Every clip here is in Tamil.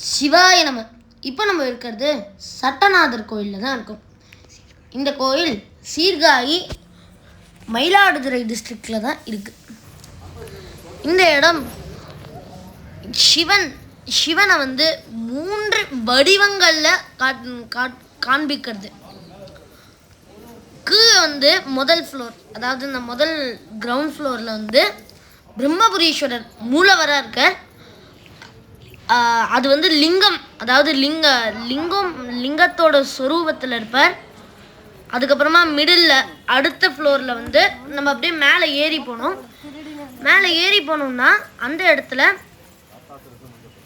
சிவாய நம. இப்போ நம்ம இருக்கிறது சட்டநாதர் கோயிலில் தான் இருக்கும். இந்த கோயில் சீர்காழி மயிலாடுதுறை டிஸ்ட்ரிக்டில் தான் இருக்குது. இந்த இடம் சிவனை வந்து 3 வடிவங்களில் காண்பிக்கிறது. வந்து முதல் ஃப்ளோர், அதாவது இந்த முதல் கிரவுண்ட் ஃப்ளோரில் வந்து பிரம்மபுரீஸ்வரர் மூலவராக இருக்கார். அது வந்து லிங்கம், அதாவது லிங்கத்தோட ஸ்வரூபத்தில் இருப்பார். அதுக்கப்புறமா மிடில் அடுத்த ஃப்ளோரில் வந்து நம்ம அப்படியே மேலே ஏறி போனோம்னா அந்த இடத்துல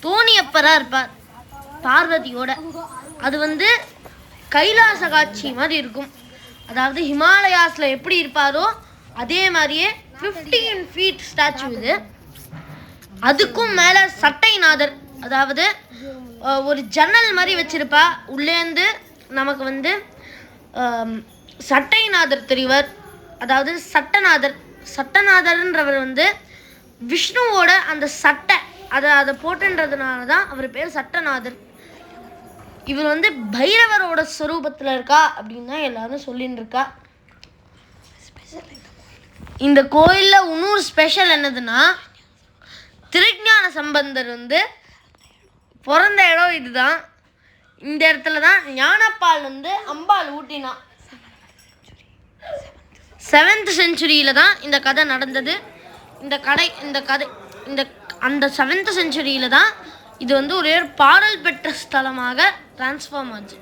தோணியப்பராக இருப்பார் பார்வதியோட. அது வந்து கைலாச காட்சி மாதிரி இருக்கும். அதாவது ஹிமாலயாஸில் எப்படி இருப்பாரோ அதே மாதிரியே 15 ஃபீட் ஸ்டாச்சு இது. அதுக்கும் மேலே சட்டைநாதர், அதாவது ஒரு ஜன்னல் மாதிரி வச்சிருப்பா. உள்ளேந்து நமக்கு வந்து சட்டைநாதர் தெரிவர். அதாவது சட்டநாதர்ன்றவர் வந்து விஷ்ணுவோட அந்த சட்டை அதை போட்டுன்றதுனால தான் அவர் பேர் சட்டநாதர். இவர் வந்து பைரவரோட ஸ்வரூபத்தில் இருக்கா அப்படின்னு தான் எல்லாரும் சொல்லின்னு இருக்கா. இந்த கோயிலில் இன்னொரு ஸ்பெஷல் என்னதுன்னா, திருஞான சம்பந்தர் வந்து பிறந்த இடம் இதுதான். இந்த இடத்துல தான் ஞானப்பால் வந்து அம்பாள் ஊட்டினா. 7th செஞ்சுரியில் தான் இந்த கதை நடந்தது. அந்த 7th செஞ்சுரியில் தான் இது வந்து ஒரு பாடல் பெற்ற ஸ்தலமாக டிரான்ஸ்ஃபார்ம் ஆச்சு.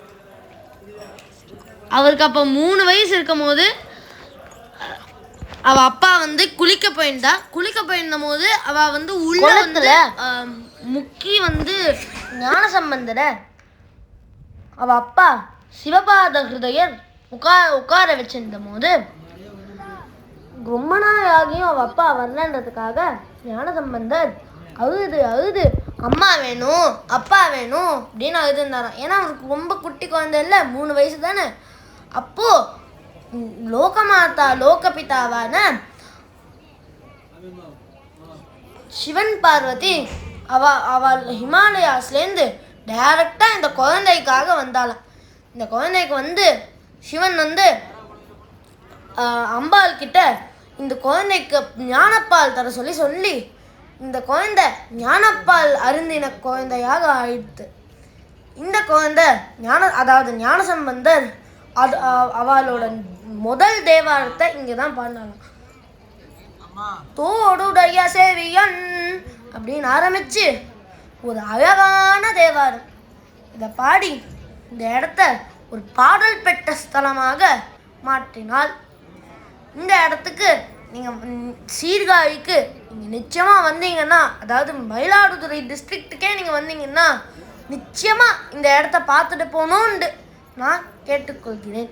அவருக்கு அப்போ 3 வயசு இருக்கும் போது அவ அப்பா வந்து குளிக்க போயிருந்த போது அவ வந்து உள்ள வந்து முக்கி வந்து ஞானசம்பந்தரை அவ அப்பா சிவபாத ஹிருதயர் உட்கார வச்சிருந்த போது ரொம்ப நாள் ஆகியும் அவ அப்பா வரலன்றதுக்காக ஞானசம்பந்தர் அழுது அம்மா வேணும் அப்பா வேணும் அப்படின்னு அழுதுருந்தாராம். ஏன்னா அவருக்கு ரொம்ப குட்டி குழந்தை இல்லை, 3 வயசு தானே. அப்போ லோகபிதாவான சிவன் பார்வதி அவள் ஹிமாலயாஸ்லேருந்து டைரக்டா இந்த குழந்தைக்காக வந்தாலாம். இந்த குழந்தைக்கு வந்து சிவன் வந்து அம்பாள் கிட்ட இந்த குழந்தைக்கு ஞானப்பால் தர சொல்லி இந்த குழந்தை ஞானப்பால் அருந்தின குழந்தையாக ஆயிடுத்து. இந்த குழந்தை அதாவது ஞானசம்பந்தர் அவளோட முதல் தேவாரத்தை இங்கே தான் பாடினாங்க. தோடுடைய சேவியன் அப்படின்னு ஆரம்பிச்சு ஒரு அழகான தேவாரம். இதை பாடி இந்த இடத்த ஒரு பாடல் பெற்ற ஸ்தலமாக மாற்றினால், இந்த இடத்துக்கு நீங்கள் சீர்காழிக்கு நீங்கள் நிச்சயமாக வந்தீங்கன்னா, அதாவது மயிலாடுதுறை டிஸ்ட்ரிக்ட்டுக்கே நீங்கள் வந்தீங்கன்னா நிச்சயமாக இந்த இடத்த பார்த்துட்டு போகணுன்னு நான் கேட்டுக்கொள்கிறேன்.